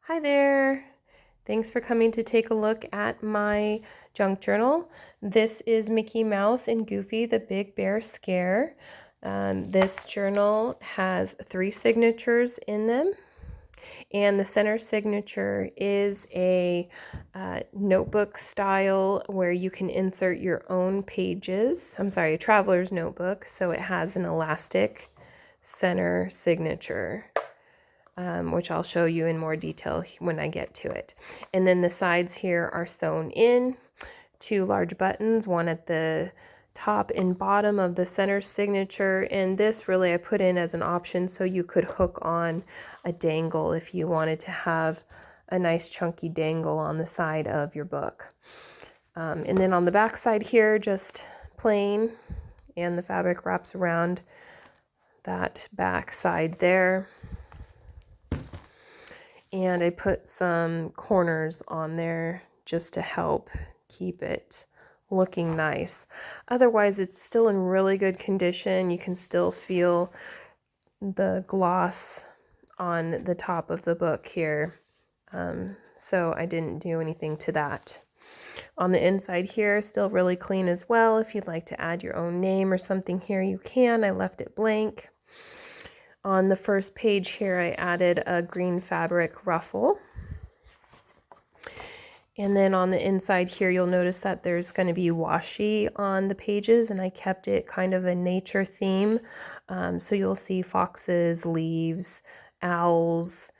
Hi there. Thanks for coming to take a look at my junk journal. This is Mickey Mouse and Goofy the Big Bear Scare. This journal has 3 signatures in them, and the center signature is a notebook style where you can insert your own pages. I'm sorry, a traveler's notebook, so it has an elastic center signature. Which I'll show you in more detail when I get to it. And then the sides here are sewn in, 2 large buttons, one at the top and bottom of the center signature, and this really I put in as an option so you could hook on a dangle if you wanted to have a nice chunky dangle on the side of your book. And then on the back side here, just plain, and the fabric wraps around that back side there. And I put some corners on there just to help keep it looking nice. Otherwise, it's still in really good condition. You can still feel the gloss on the top of the book here. So I didn't do anything to that. On the inside here, still really clean as well. If you'd like to add your own name or something here, you can. I left it blank. On the first page here, I added a green fabric ruffle. And then on the inside here, you'll notice that there's going to be washi on the pages, and I kept it kind of a nature theme. So you'll see foxes, leaves, owls,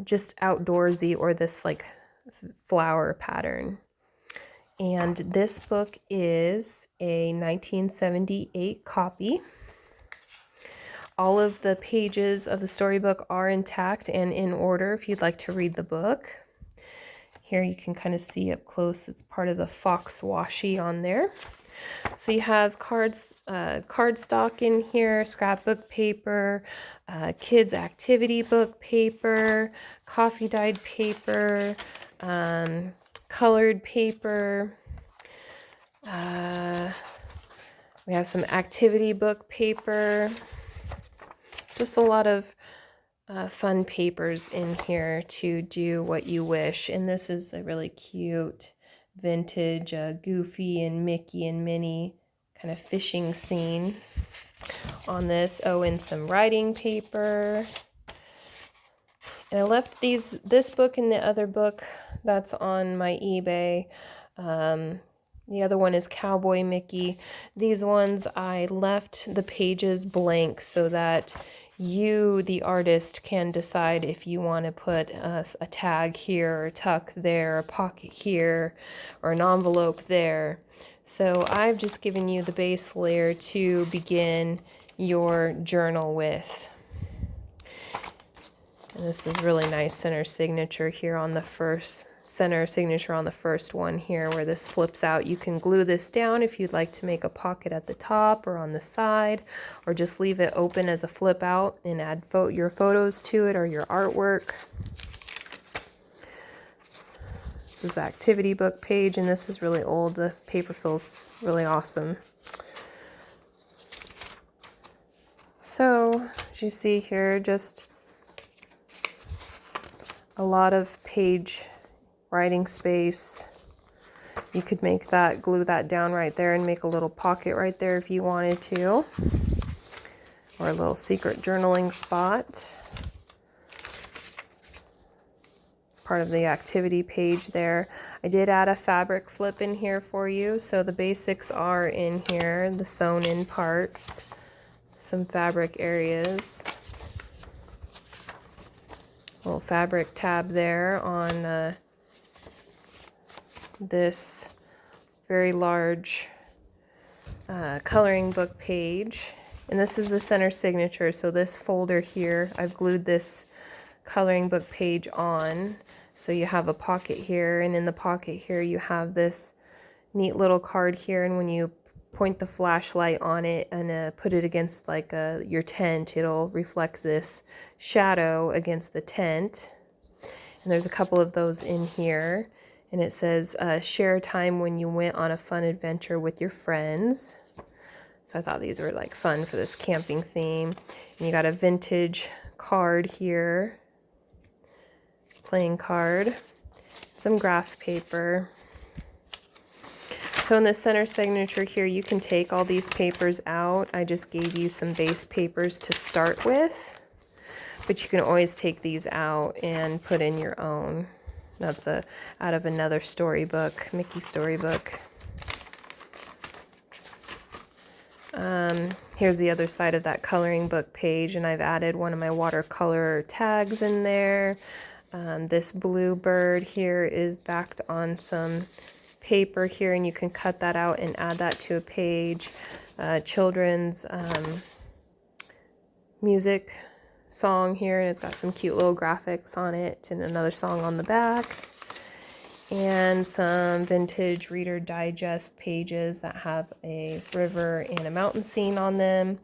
just outdoorsy, or this like flower pattern. And this book is a 1978 copy. All of the pages of the storybook are intact and in order if you'd like to read the book. Here you can kind of see up close, it's part of the fox washi on there. So you have cardstock in here, scrapbook paper, kids activity book paper, coffee dyed paper, colored paper. We have some activity book paper. Just a lot of fun papers in here to do what you wish. And this is a really cute vintage Goofy and Mickey and Minnie kind of fishing scene on this. Oh, and some writing paper. And I left this book and the other book that's on my eBay. The other one is Cowboy Mickey. These ones I left the pages blank so that you, the artist, can decide if you want to put a tag here, or a tuck there, a pocket here, or an envelope there. So I've just given you the base layer to begin your journal with. And this is really nice center signature here on the first one here where this flips out. You can glue this down if you'd like to make a pocket at the top or on the side, or just leave it open as a flip out and add your photos to it or your artwork. This is activity book page, and this is really old. The paper feels really awesome. So as you see here, just a lot of page writing space. You could make that, glue that down right there and make a little pocket right there if you wanted to, or a little secret journaling spot. Part of the activity page there. I did add a fabric flip in here for you, so the basics are in here, the sewn in parts, some fabric areas. Little fabric tab there on this very large coloring book page. And this is the center signature, so this folder here, I've glued this coloring book page on. So you have a pocket here, and in the pocket here you have this neat little card here, and when you point the flashlight on it and put it against like your tent, it'll reflect this shadow against the tent. And there's a couple of those in here. And it says, share time when you went on a fun adventure with your friends. So I thought these were like fun for this camping theme. And you got a vintage card here. playing card, some graph paper. So in the center signature here, you can take all these papers out. I just gave you some base papers to start with, but you can always take these out and put in your own. That's out of another storybook, Mickey storybook. Here's the other side of that coloring book page, and I've added one of my watercolor tags in there. This blue bird here is backed on some paper here, and you can cut that out and add that to a page. Children's music song here, and it's got some cute little graphics on it and another song on the back. And some vintage Reader Digest pages that have a river and a mountain scene on them.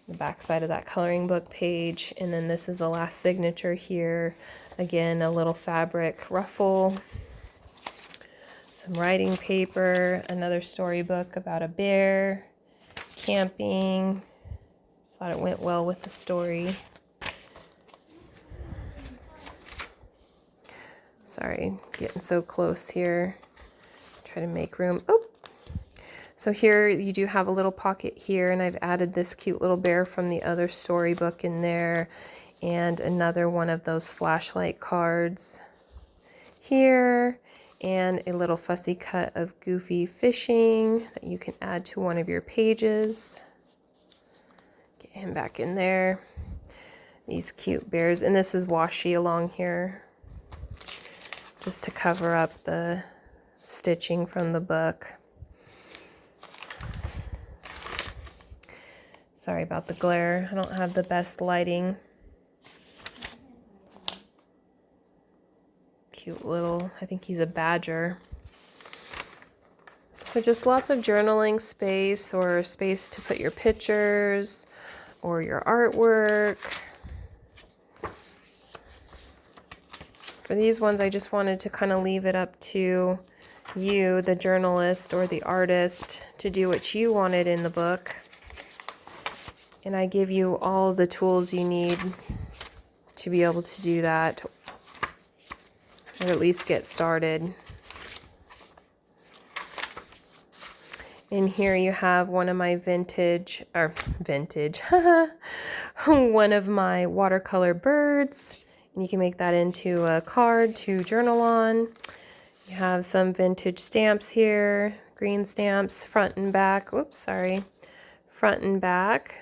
The back side of that coloring book page. And then this is the last signature here. Again, a little fabric ruffle. Some writing paper. Another storybook about a bear. Camping. Just thought it went well with the story. Sorry, getting so close here. Try to make room. Oh! So here you do have a little pocket here, and I've added this cute little bear from the other storybook in there, and another one of those flashlight cards here, and a little fussy cut of Goofy fishing that you can add to one of your pages. Get him back in there. These cute bears, and this is washi along here, just to cover up the stitching from the book. Sorry about the glare. I don't have the best lighting. Cute little, I think he's a badger. So just lots of journaling space, or space to put your pictures or your artwork. For these ones, I just wanted to kind of leave it up to you, the journalist or the artist, to do what you wanted in the book. And I give you all the tools you need to be able to do that, or at least get started. In here you have one of my one of my watercolor birds. And you can make that into a card to journal on. You have some vintage stamps here, green stamps, front and back. Oops, sorry. Front and back.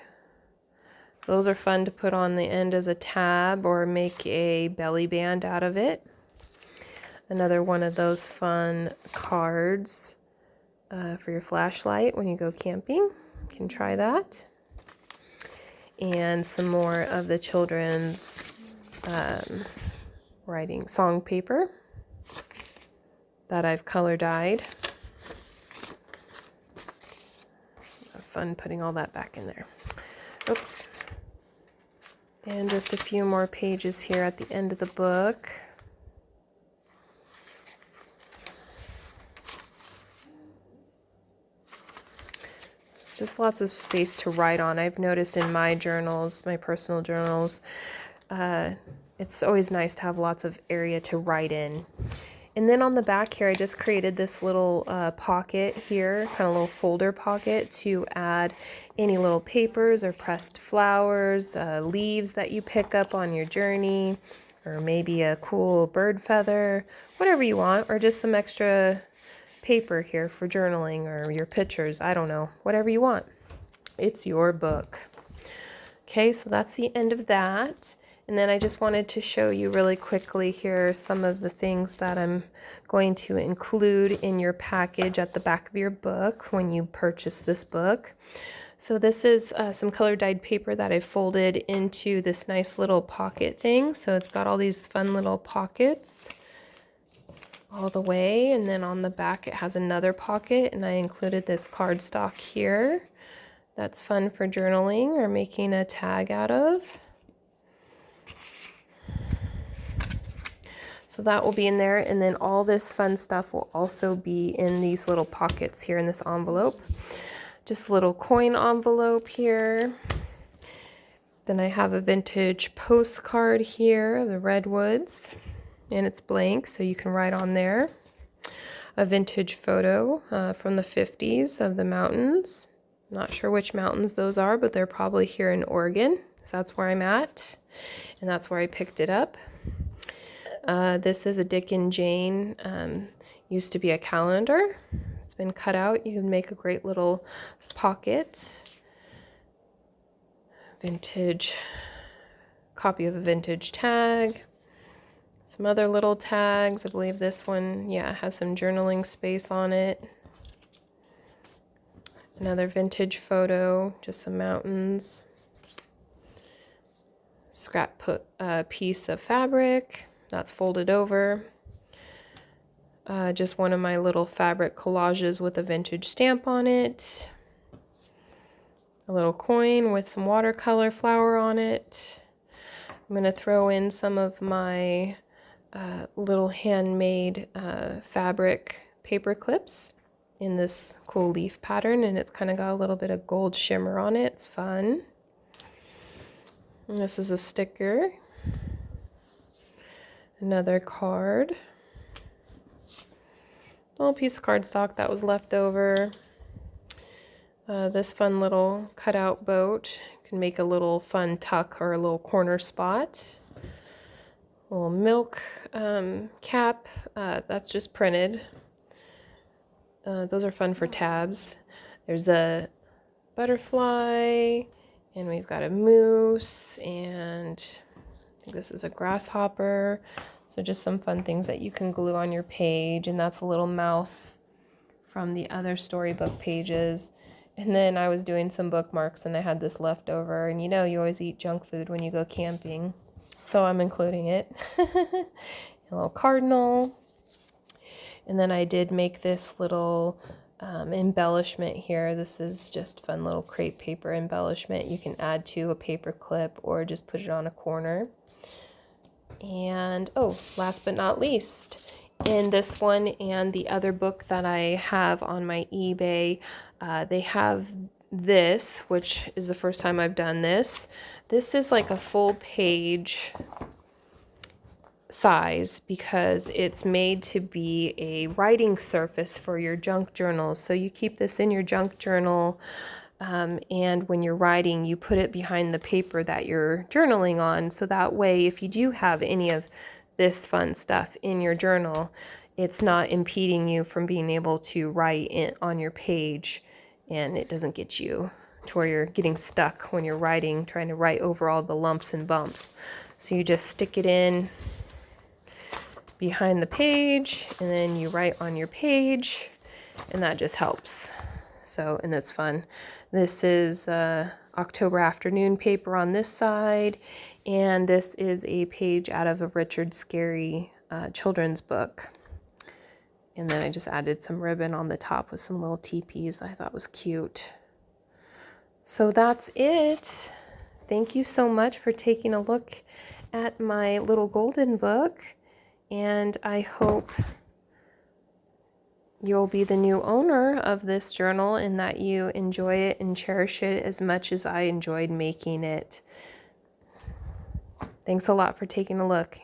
Those are fun to put on the end as a tab or make a belly band out of it. Another one of those fun cards for your flashlight when you go camping. You can try that. And some more of the children's writing song paper that I've color dyed. Fun putting all that back in there. Oops. And just a few more pages here at the end of the book. Just lots of space to write on. I've noticed in my journals, my personal journals, it's always nice to have lots of area to write in. And then on the back here, I just created this little pocket here, kind of little folder pocket to add any little papers or pressed flowers, leaves that you pick up on your journey, or maybe a cool bird feather, whatever you want, or just some extra paper here for journaling or your pictures. I don't know, whatever you want. It's your book. Okay, so that's the end of that. And then I just wanted to show you really quickly here some of the things that I'm going to include in your package at the back of your book when you purchase this book. So this is some color dyed paper that I folded into this nice little pocket thing. So it's got all these fun little pockets all the way, and then on the back it has another pocket, and I included this cardstock here. That's fun for journaling or making a tag out of. So that will be in there, and then all this fun stuff will also be in these little pockets here in this envelope. Just a little coin envelope here. Then I have a vintage postcard here, the redwoods. and it's blank, so you can write on there. A vintage photo from the 50s of the mountains. Not sure which mountains those are, but they're probably here in Oregon, so that's where I'm at, and that's where I picked it up. This is a Dick and Jane, used to be a calendar. It's been cut out. You can make a great little pocket. Vintage, copy of a vintage tag. Some other little tags. I believe this one, yeah, has some journaling space on it. Another vintage photo, just some mountains. Scrap piece of fabric that's folded over. Just one of my little fabric collages with a vintage stamp on it. A little coin with some watercolor flower on it. I'm going to throw in some of my little handmade fabric paper clips in this cool leaf pattern, and it's kind of got a little bit of gold shimmer on it. It's fun. And this is a sticker. Another card. Little piece of cardstock that was left over. This fun little cutout boat. You can make a little fun tuck or a little corner spot. A little milk cap. That's just printed. Those are fun for tabs. There's a butterfly, and we've got a moose, and I think this is a grasshopper. So just some fun things that you can glue on your page, and that's a little mouse from the other storybook pages. And then I was doing some bookmarks, and I had this left over, and you know you always eat junk food when you go camping, so I'm including it. A little cardinal. And then I did make this little embellishment here. This is just fun little crepe paper embellishment. You can add to a paper clip or just put it on a corner. And oh, last but not least, in this one and the other book that I have on my eBay, they have this, which is the first time I've done this. This is like a full page size because it's made to be a writing surface for your junk journals. So you keep this in your junk journal, and when you're writing, you put it behind the paper that you're journaling on. So that way, if you do have any of this fun stuff in your journal, it's not impeding you from being able to write on your page, and it doesn't get you to where you're getting stuck when you're writing, trying to write over all the lumps and bumps. So you just stick it in behind the page, and then you write on your page, and that just helps. So, and it's fun. This is October Afternoon paper on this side, and this is a page out of a Richard Scarry children's book. And then I just added some ribbon on the top with some little teepees that I thought was cute. So that's it. Thank you so much for taking a look at my little golden book. And I hope you'll be the new owner of this journal and that you enjoy it and cherish it as much as I enjoyed making it. Thanks a lot for taking a look.